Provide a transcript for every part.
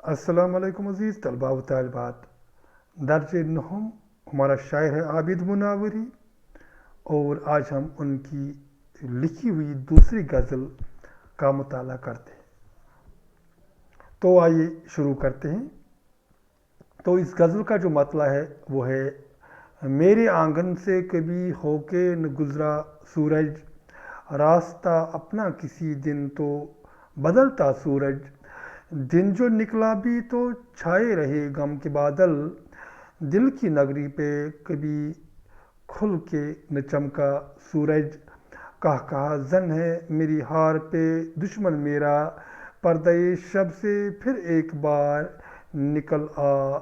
السلام علیکم عزیز طلباء و طالبات۔ درج نہم ہمارا شاعر ہے عابد مناوری، اور آج ہم ان کی لکھی ہوئی دوسری غزل کا مطالعہ کرتے ہیں۔ تو آئیے شروع کرتے ہیں۔ تو اس غزل کا جو مطلع ہے وہ ہے: میرے آنگن سے کبھی ہو کے نہ گزرا سورج، راستہ اپنا کسی دن تو بدلتا سورج، دن جو نکلا بھی تو چھائے رہے غم کے بادل، دل کی نگری پہ کبھی کھل کے نہ چمکا سورج، کہا زن ہے میری ہار پہ دشمن میرا، پردہ شب سے پھر ایک بار نکل آ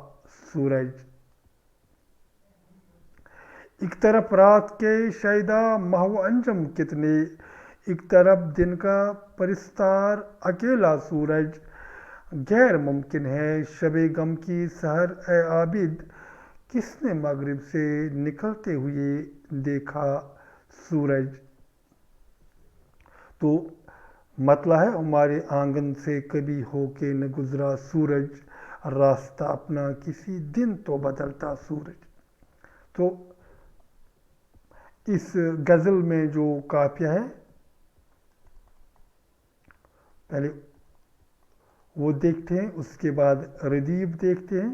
سورج۔ ایک طرف رات کے شیدا محو انجم کتنے، ایک طرف دن کا پرستار اکیلا سورج، غیر ممکن ہے شب غم کی سحر اے عابد، کس نے مغرب سے نکلتے ہوئے دیکھا سورج۔ تو مطلع ہے: ہمارے آنگن سے کبھی ہو کے نہ گزرا سورج، راستہ اپنا کسی دن تو بدلتا سورج۔ تو اس غزل میں جو قافیہ ہے پہلے وہ دیکھتے ہیں، اس کے بعد ردیف دیکھتے ہیں۔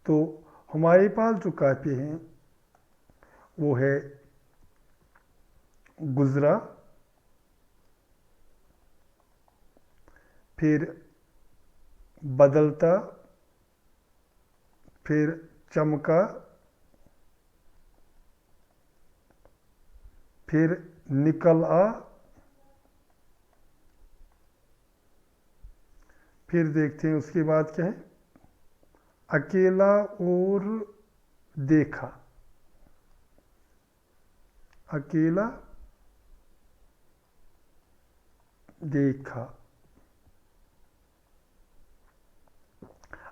تو ہمارے پاس جو قافیے ہیں وہ ہے گزرا، پھر بدلتا، پھر چمکا، پھر نکل آ، پھر دیکھتے ہیں اس کے بعد کیا ہے: اکیلا اور دیکھا، اکیلا دیکھا۔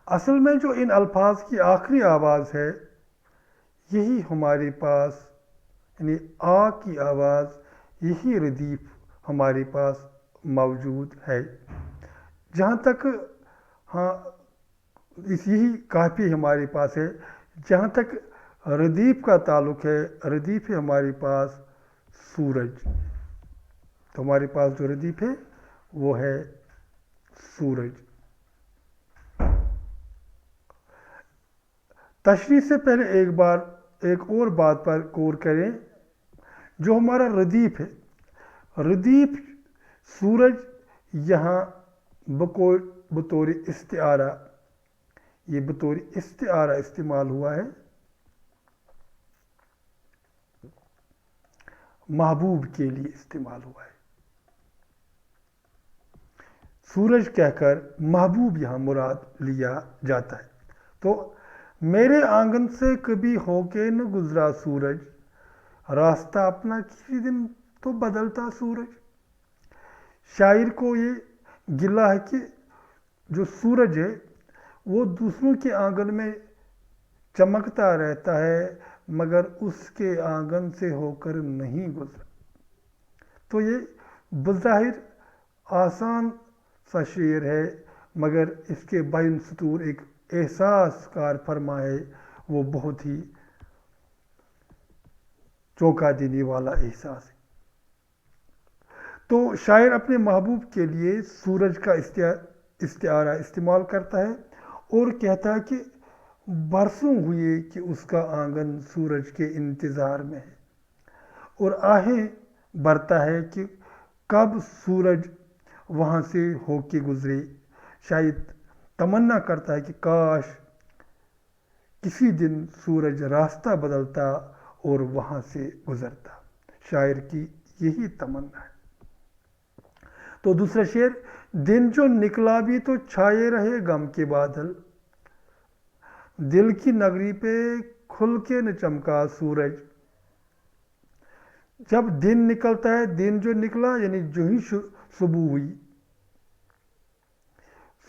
اصل میں جو ان الفاظ کی آخری آواز ہے یہی ہمارے پاس، یعنی آ کی آواز، یہی ردیف ہمارے پاس موجود ہے۔ جہاں تک یہی کافی ہمارے پاس ہے۔ جہاں تک ردیف کا تعلق ہے، ردیف ہے ہمارے پاس سورج۔ تو ہمارے پاس جو ردیف ہے وہ ہے سورج۔ تشریح سے پہلے ایک اور بات پر غور کریں۔ جو ہمارا ردیف ہے، ردیف سورج یہاں بطور استعارہ، یہ بطور استعارہ استعمال ہوا ہے، محبوب کے لیے استعمال ہوا ہے۔ سورج کہہ کر محبوب یہاں مراد لیا جاتا ہے۔ تو میرے آنگن سے کبھی ہو کے نہ گزرا سورج، راستہ اپنا کسی دن تو بدلتا سورج۔ شاعر کو یہ گلہ ہے کہ جو سورج ہے وہ دوسروں کے آنگن میں چمکتا رہتا ہے مگر اس کے آنگن سے ہو کر نہیں گزرا۔ تو یہ بظاہر آسان سا شعر ہے، مگر اس کے بین سطور ایک احساس کار فرما ہے، وہ بہت ہی چونکا دینے والا احساس ہے۔ تو شاعر اپنے محبوب کے لیے سورج کا استعارہ استعمال کرتا ہے اور کہتا ہے کہ برسوں ہوئے کہ اس کا آنگن سورج کے انتظار میں ہے، اور آہیں بھرتا ہے کہ کب سورج وہاں سے ہو کے گزرے۔ شاید تمنا کرتا ہے کہ کاش کسی دن سورج راستہ بدلتا اور وہاں سے گزرتا۔ شاعر کی یہی تمنا ہے۔ تو دوسرا شعر: دن جو نکلا بھی تو چھائے رہے غم کے بادل، دل کی نگری پہ کھل کے نہ چمکا سورج۔ جب دن نکلتا ہے، دن جو نکلا یعنی جو ہی صبح ہوئی،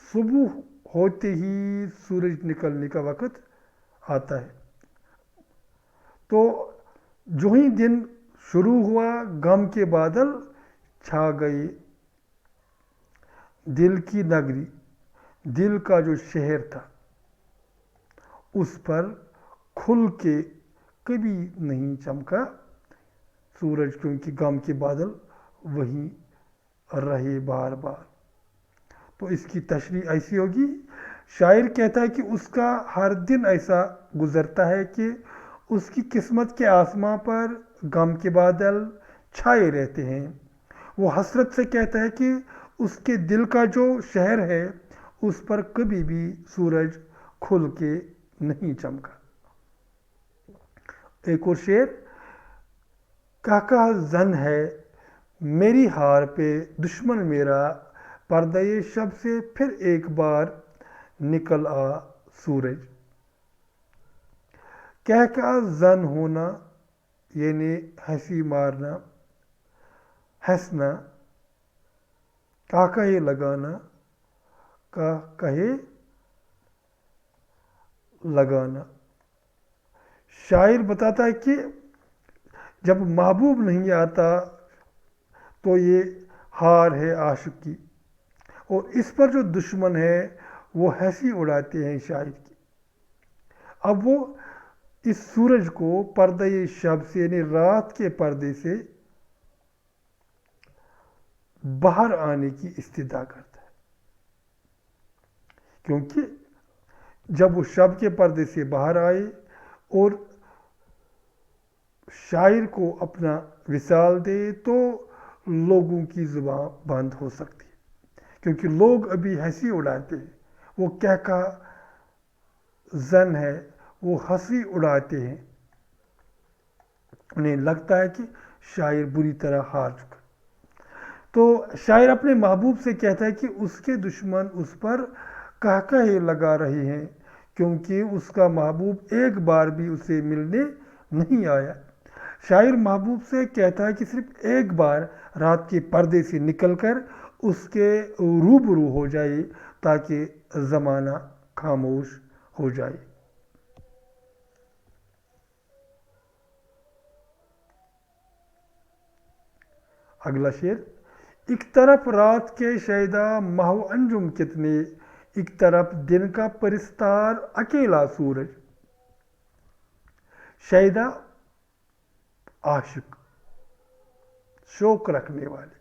صبح ہوتے ہی سورج نکلنے کا وقت آتا ہے، تو جو ہی دن شروع ہوا غم کے بادل چھا گئے، دل کی نگری، دل کا جو شہر تھا، اس پر کھل کے کبھی نہیں چمکا سورج، کیونکہ غم کے بادل وہیں رہے بار بار۔ تو اس کی تشریح ایسی ہوگی، شاعر کہتا ہے کہ اس کا ہر دن ایسا گزرتا ہے کہ اس کی قسمت کے آسماں پر غم کے بادل چھائے رہتے ہیں۔ وہ حسرت سے کہتا ہے کہ اس کے دل کا جو شہر ہے اس پر کبھی بھی سورج کھل کے نہیں چمکا۔ ایک اور شعر، کہا زن ہے میری ہار پہ دشمن میرا، پردہ شب سے پھر ایک بار نکل آ سورج۔ کہا زن ہونا یعنی ہنسی مارنا، ہنسنا، کہے لگانا، کہے لگانا۔ شاعر بتاتا ہے کہ جب محبوب نہیں آتا تو یہ ہار ہے عاشق کی، اور اس پر جو دشمن ہے وہ ہنسی اڑاتے ہیں شاعر کی۔ اب وہ اس سورج کو پردہ شب سے یعنی رات کے پردے سے باہر آنے کی استدعا کرتا ہے، کیونکہ جب وہ شب کے پردے سے باہر آئے اور شاعر کو اپنا وصال دے تو لوگوں کی زبان بند ہو سکتی ہے، کیونکہ لوگ ابھی ہنسی اڑاتے ہیں۔ وہ کہا زن ہے، وہ ہنسی اڑاتے ہیں، انہیں لگتا ہے کہ شاعر بری طرح ہار چکا۔ تو شاعر اپنے محبوب سے کہتا ہے کہ اس کے دشمن اس پر کہے لگا رہے ہیں، کیونکہ اس کا محبوب ایک بار بھی اسے ملنے نہیں آیا۔ شاعر محبوب سے کہتا ہے کہ صرف ایک بار رات کے پردے سے نکل کر اس کے روبرو ہو جائے تاکہ زمانہ خاموش ہو جائے۔ اگلا شعر، ایک طرف رات کے شیدا ماہ و انجم کتنے، ایک طرف دن کا پرستار اکیلا سورج۔ شیدا عاشق، شوق رکھنے والے،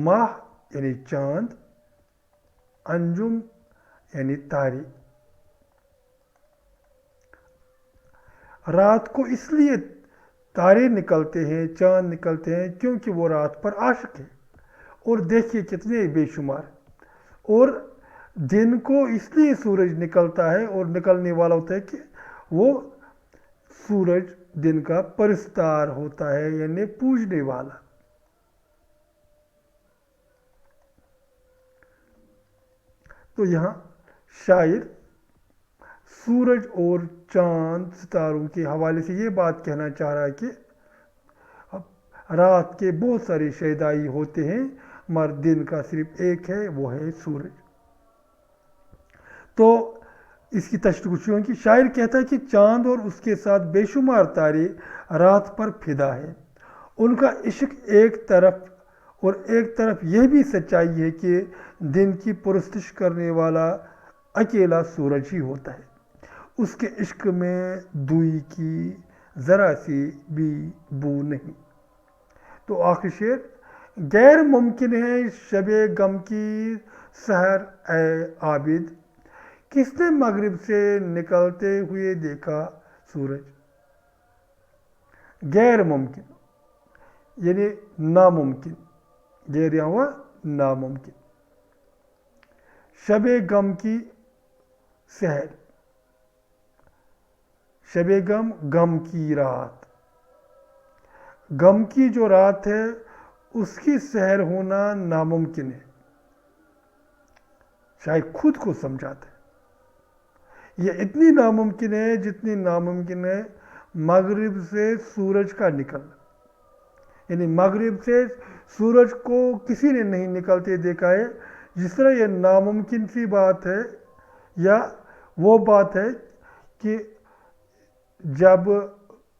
ماہ یعنی چاند، انجم یعنی تارے۔ رات کو اس لیے تارے نکلتے ہیں، چاند نکلتے ہیں کیونکہ وہ رات پر عاشق ہے، اور دیکھیے کتنے بے شمار۔ اور دن کو اس لیے سورج نکلتا ہے اور نکلنے والا ہوتا ہے کہ وہ سورج دن کا پرستار ہوتا ہے یعنی پوجنے والا۔ تو یہاں شاعر سورج اور چاند ستاروں کے حوالے سے یہ بات کہنا چاہ رہا ہے کہ رات کے بہت سارے شیدائی ہوتے ہیں مگر دن کا صرف ایک ہے، وہ ہے سورج۔ تو اس کی تشریح کچھ یوں کہ شاعر کہتا ہے کہ چاند اور اس کے ساتھ بے شمار تارے رات پر فدا ہے، ان کا عشق ایک طرف، اور ایک طرف یہ بھی سچائی ہے کہ دن کی پرستش کرنے والا اکیلا سورج ہی ہوتا ہے، اس کے عشق میں دوئی کی ذرا سی بھی بو نہیں۔ تو آخر شعر، غیر ممکن ہے شب غم کی سحر اے عابد، کس نے مغرب سے نکلتے ہوئے دیکھا سورج۔ غیر ممکن یعنی ناممکن، غیر یہاں ہوا ناممکن۔ شب غم کی سحر، شب غم غم کی رات، غم کی جو رات ہے اس کی سحر ہونا ناممکن ہے۔ شاید خود کو سمجھاتا ہے یہ اتنی ناممکن ہے جتنی ناممکن ہے مغرب سے سورج کا نکلنا، یعنی مغرب سے سورج کو کسی نے نہیں نکلتے دیکھا ہے، جس طرح یہ ناممکن سی بات ہے، یا وہ بات ہے کہ جب